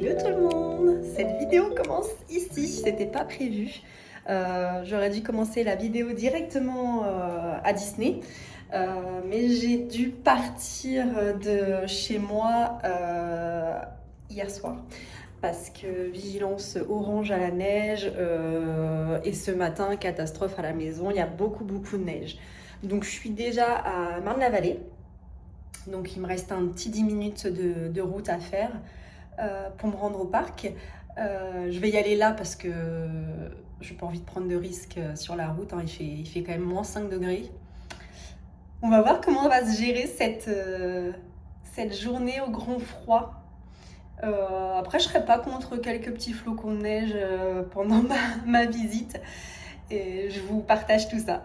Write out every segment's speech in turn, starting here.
Hello tout le monde! Cette vidéo commence ici, c'était pas prévu. J'aurais dû commencer la vidéo directement à Disney, mais j'ai dû partir de chez moi hier soir. Parce que vigilance orange à la neige et ce matin, catastrophe à la maison, il y a beaucoup de neige. Donc je suis déjà à Marne-la-Vallée, donc il me reste un petit 10 minutes de route à faire pour me rendre au parc. Je vais y aller là parce que je n'ai pas envie de prendre de risques sur la route, hein. Il fait quand même moins 5 degrés. On va voir comment on va se gérer cette journée au grand froid. Après, je serais pas contre quelques petits flocons de neige pendant ma visite. Et je vous partage tout ça.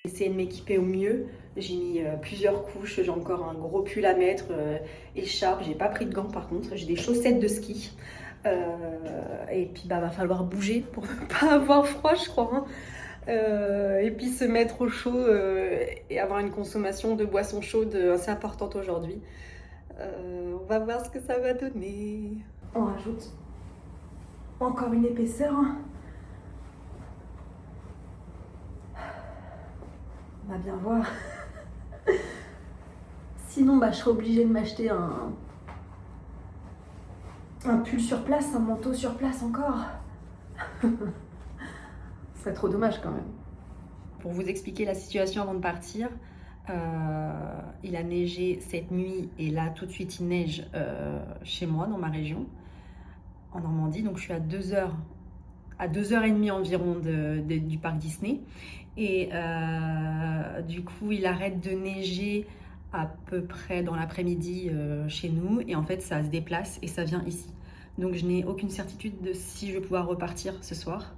J'ai essayé de m'équiper au mieux. J'ai mis plusieurs couches. J'ai encore un gros pull à mettre, écharpe. J'ai pas pris de gants par contre. J'ai des chaussettes de ski. Et puis, va falloir bouger pour ne pas avoir froid, je crois. Hein. Et puis se mettre au chaud et avoir une consommation de boissons chaudes assez importante aujourd'hui. On va voir ce que ça va donner. On rajoute encore une épaisseur. On va bien voir. Sinon, je serai obligée de m'acheter un pull sur place, un manteau sur place encore. Ce serait trop dommage quand même. Pour vous expliquer la situation avant de partir, il a neigé cette nuit et là tout de suite il neige chez moi dans ma région, en Normandie. Donc je suis à 2h30 environ du parc Disney. Et du coup il arrête de neiger à peu près dans l'après-midi chez nous. Et en fait ça se déplace et ça vient ici. Donc je n'ai aucune certitude de si je vais pouvoir repartir ce soir.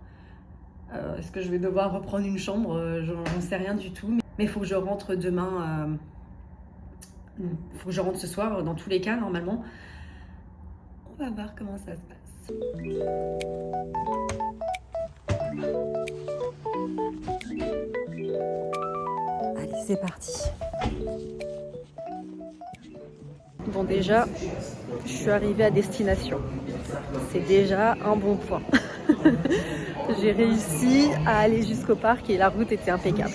Est-ce que je vais devoir reprendre une chambre? J'en sais rien du tout. Mais il faut que je rentre demain. Il faut que je rentre ce soir, dans tous les cas, normalement. On va voir comment ça se passe. Allez, c'est parti. Bon, déjà, je suis arrivée à destination. C'est déjà un bon point. J'ai réussi à aller jusqu'au parc et la route était impeccable.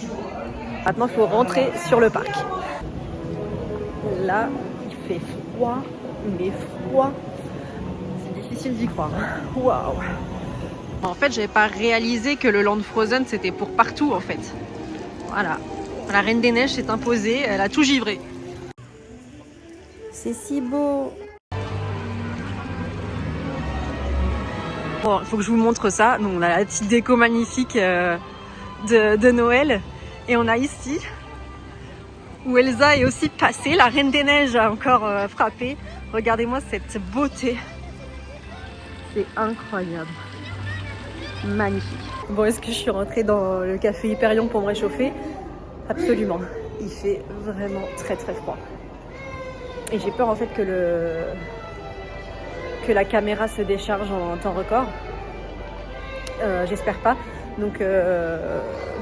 Maintenant, il faut rentrer sur le parc. Là, il fait froid, mais froid. C'est difficile d'y croire. Waouh! En fait, j'avais pas réalisé que le Land Frozen, c'était pour partout, en fait. Voilà. La Reine des Neiges s'est imposée, elle a tout givré. C'est si beau! Bon, il faut que je vous montre ça. Donc, on a la petite déco magnifique de Noël. Et on a ici, où Elsa est aussi passée, la Reine des Neiges a encore frappé. Regardez-moi cette beauté. C'est incroyable. Magnifique. Bon, est-ce que je suis rentrée dans le café Hyperion pour me réchauffer? Absolument. Il fait vraiment très froid. Et j'ai peur en fait que la caméra se décharge en temps record. J'espère pas. Donc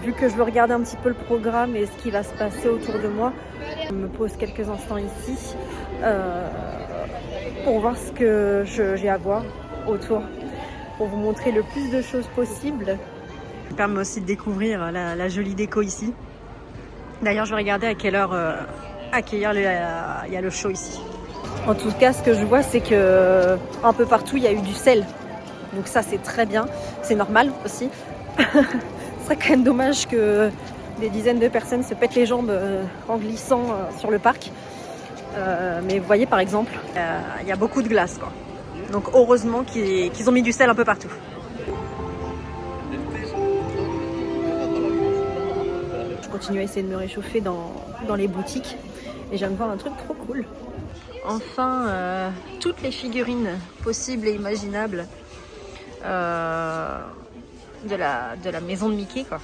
vu que je veux regarder un petit peu le programme et ce qui va se passer autour de moi, je me pose quelques instants ici pour voir ce que j'ai à voir autour, pour vous montrer le plus de choses possible. Ça permet aussi de découvrir la jolie déco ici. D'ailleurs, je vais regarder à quelle heure il y a le show ici. En tout cas, ce que je vois, c'est que un peu partout, il y a eu du sel. Donc ça, c'est très bien. C'est normal aussi. Ce serait quand même dommage que des dizaines de personnes se pètent les jambes en glissant sur le parc. Mais vous voyez, par exemple, il y a beaucoup de glace, quoi. Donc heureusement qu'ils ont mis du sel un peu partout. Je continue à essayer de me réchauffer dans les boutiques. Et je viens de voir un truc trop cool. Enfin, toutes les figurines possibles et imaginables de la maison de Mickey, quoi.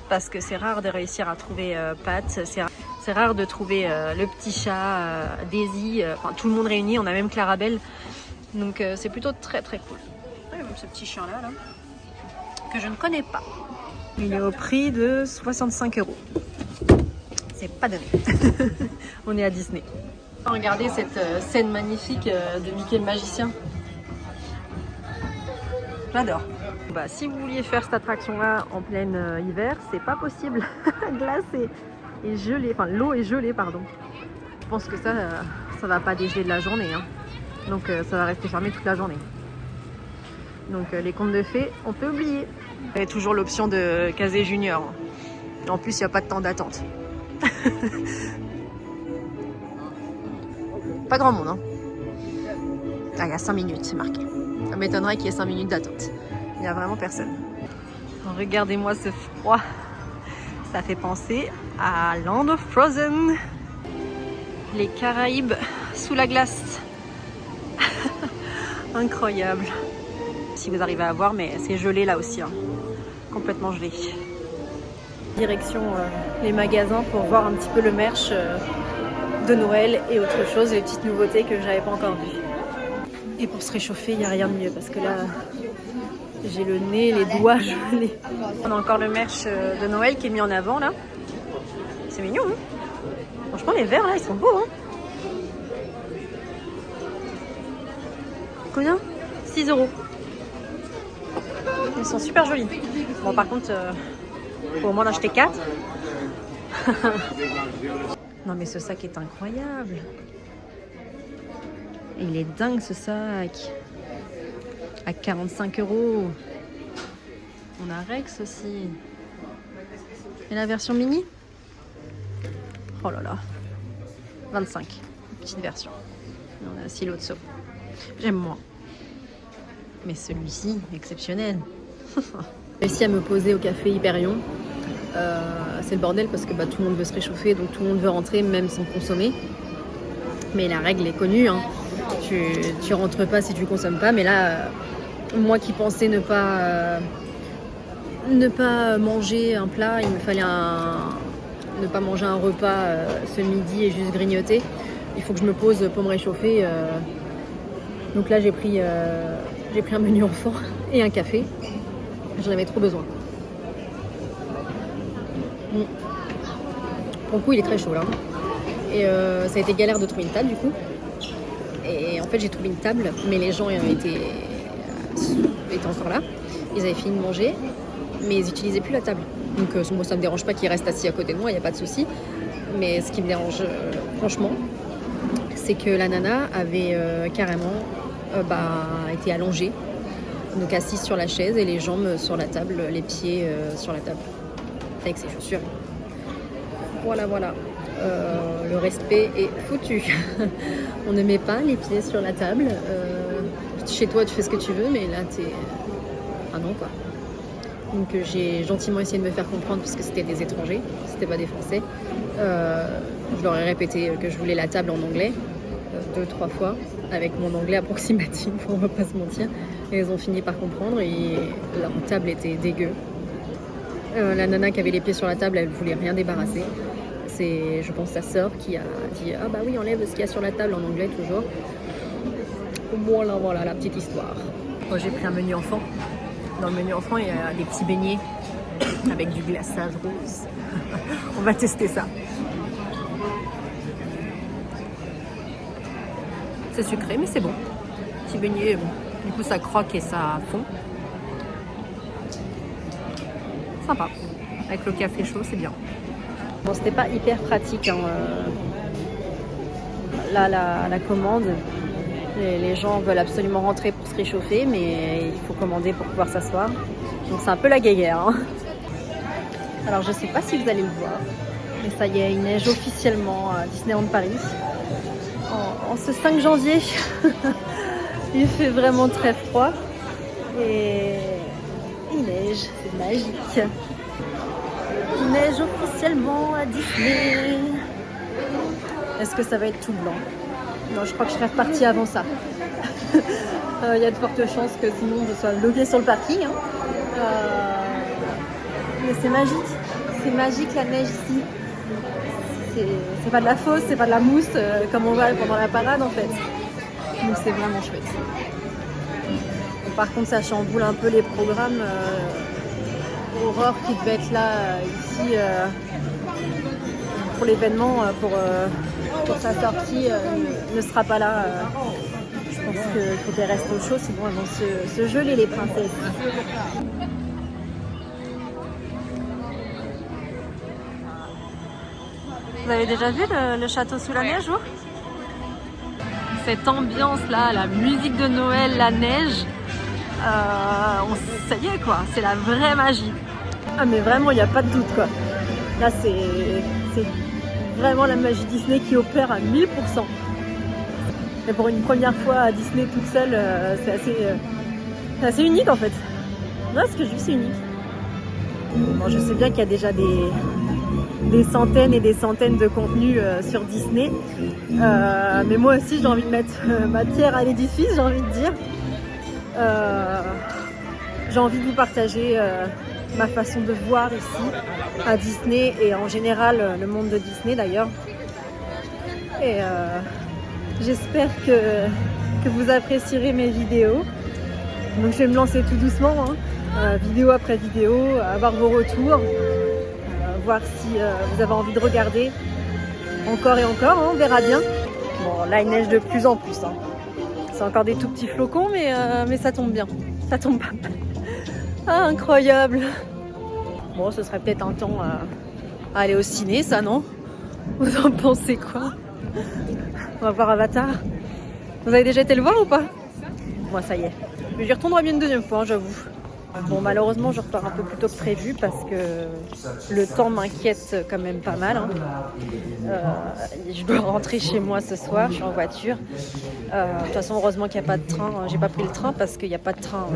Parce que c'est rare de réussir à trouver Pat, c'est rare de trouver le petit chat, Daisy, enfin tout le monde réuni, on a même Clarabelle. Donc c'est plutôt très cool. Ouais, ce petit chien là, que je ne connais pas. Il est au prix de 65 €. C'est pas donné. On est à Disney. Regardez cette scène magnifique de Mickey le magicien. J'adore. Bah, si vous vouliez faire cette attraction-là en plein hiver, c'est pas possible. La glace est gelée, enfin l'eau est gelée, pardon. Je pense que ça va pas dégeler de la journée. Hein. Donc ça va rester fermé toute la journée. Donc les contes de fées, on peut oublier. Il y a toujours l'option de caser junior. En plus, il n'y a pas de temps d'attente. Pas grand monde, hein. Ah, il y a 5 minutes, c'est marqué. Ça m'étonnerait qu'il y ait 5 minutes d'attente. Il n'y a vraiment personne. Regardez-moi ce froid. Ça fait penser à Land of Frozen. Les Caraïbes sous la glace. Incroyable. Si vous arrivez à voir, mais c'est gelé là aussi. Hein. Complètement gelé. Direction les magasins pour voir un petit peu le merch de Noël et autre chose, les petites nouveautés que j'avais pas encore vues. Et pour se réchauffer, il n'y a rien de mieux parce que là, j'ai le nez, les doigts gelés. On a encore le merch de Noël qui est mis en avant là. C'est mignon, hein. Franchement, les verres là, ils sont beaux. Hein. Combien ? 6 €. Ils sont super jolis. Bon, par contre, faut au moins en acheter 4. Non, mais ce sac est incroyable. Il est dingue ce sac. À 45 €. On a Rex aussi. Et la version mini ? Oh là là. 25. Petite version. On a aussi l'autre saut. J'aime moins. Mais celui-ci, exceptionnel. J'ai réussi à me poser au café Hyperion. C'est le bordel parce que tout le monde veut se réchauffer, donc tout le monde veut rentrer, même sans consommer. Mais la règle est connue. Hein. Tu rentres pas si tu consommes pas. Mais là, moi qui pensais ne pas manger un plat, il me fallait ne pas manger un repas ce midi et juste grignoter. Il faut que je me pose pour me réchauffer. Donc là, j'ai pris un menu enfant et un café. J'en avais trop besoin. Pour le coup, il est très chaud là. Et ça a été galère de trouver une table du coup. Et en fait, j'ai trouvé une table, mais les gens étaient encore là. Ils avaient fini de manger, mais ils n'utilisaient plus la table. Donc moi, ça ne me dérange pas qu'ils restent assis à côté de moi, il n'y a pas de souci. Mais ce qui me dérange franchement, c'est que la nana avait carrément été allongée, donc assise sur la chaise et les jambes sur la table, les pieds sur la table, avec ses chaussures. Voilà. Le respect est foutu. On ne met pas les pieds sur la table. Chez toi, tu fais ce que tu veux, mais là, t'es... Ah non, quoi. Donc j'ai gentiment essayé de me faire comprendre parce que c'était des étrangers, c'était pas des Français. Je leur ai répété que je voulais la table en anglais 2-3 fois avec mon anglais approximatif, on va pas se mentir. Et ils ont fini par comprendre et leur table était dégueu. La nana qui avait les pieds sur la table, elle voulait rien débarrasser. C'est, je pense, sa sœur qui a dit « Ah bah oui, enlève ce qu'il y a sur la table » en anglais toujours. Voilà la petite histoire. Moi, j'ai pris un menu enfant. Dans le menu enfant, il y a des petits beignets avec du glaçage rose. On va tester ça. C'est sucré, mais c'est bon. Petit beignet, du coup, ça croque et ça fond. Sympa. Avec le café chaud, c'est bien. Bon, c'était pas hyper pratique. Hein. Là, la commande, les gens veulent absolument rentrer pour se réchauffer, mais il faut commander pour pouvoir s'asseoir. Donc c'est un peu la guéguerre. Hein. Alors je sais pas si vous allez le voir, mais ça y est, il neige officiellement à Disneyland Paris. En ce 5 janvier, il fait vraiment très froid et il neige, c'est magique. Il neige officiellement à Disney. Est-ce que ça va être tout blanc ? Non, je crois que je serai repartie avant ça. Il y a de fortes chances que sinon je sois bloquée sur le parking. Hein. Mais c'est magique la neige ici. C'est pas de la fausse, c'est pas de la mousse comme on voit pendant la parade en fait. Donc c'est vraiment chouette. Par contre, ça chamboule un peu les programmes. Aurore qui devait être là ici pour l'événement, pour pour sa sortie ne sera pas là. Je pense qu'il faut qu'elle reste au chaud, sinon elles vont se geler les princesses. Vous avez déjà vu le château sous la neige, vous? Cette ambiance-là, la musique de Noël, la neige, ça y est quoi, c'est la vraie magie. Ah mais vraiment, il n'y a pas de doute quoi. Là, c'est vraiment la magie Disney qui opère à 1000%. Et pour une première fois à Disney toute seule, c'est assez unique en fait. Là, ce que je vis, c'est unique. Bon, je sais bien qu'il y a déjà des centaines et des centaines de contenus sur Disney. Mais moi aussi, j'ai envie de mettre ma pierre à l'édifice, j'ai envie de dire. J'ai envie de vous partager ma façon de voir ici à Disney et en général le monde de Disney d'ailleurs. Et j'espère que vous apprécierez mes vidéos. Donc je vais me lancer tout doucement, hein, vidéo après vidéo, avoir vos retours, voir si vous avez envie de regarder encore et encore, hein, on verra bien. Bon, là il neige de plus en plus. Hein. C'est encore des tout petits flocons, mais ça tombe bien. Ça tombe pas mal. Ah, incroyable! Bon, ce serait peut-être un temps à aller au ciné, ça, non? Vous en pensez quoi? On va voir Avatar. Vous avez déjà été le voir ou pas? Moi, ça y est. Mais j'y retournerai bien une deuxième fois, hein, j'avoue. Bon, malheureusement, je repars un peu plus tôt que prévu parce que le temps m'inquiète quand même pas mal. Hein. Je dois rentrer chez moi ce soir, je suis en voiture. De toute façon, heureusement qu'il n'y a pas de train. J'ai pas pris le train parce qu'il n'y a pas de train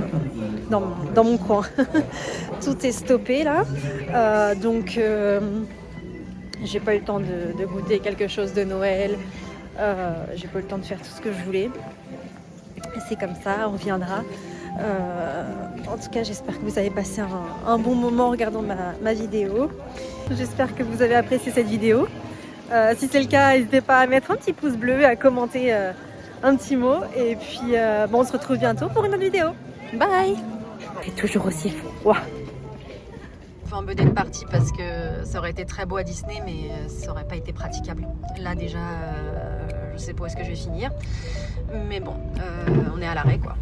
dans mon coin. Tout est stoppé là. Donc, j'ai pas eu le temps de goûter quelque chose de Noël. J'ai pas eu le temps de faire tout ce que je voulais. Et c'est comme ça, on reviendra. En tout cas, j'espère que vous avez passé un bon moment en regardant ma vidéo. J'espère que vous avez apprécié cette vidéo. Si c'est le cas, n'hésitez pas à mettre un petit pouce bleu, à commenter un petit mot. Et puis, bon, on se retrouve bientôt pour une autre vidéo. Bye! C'est toujours aussi froid. On fait un peu d'être parti parce que ça aurait été très beau à Disney, mais ça aurait pas été praticable. Là, déjà, je sais pas où est-ce que je vais finir. Mais bon, on est à l'arrêt, quoi.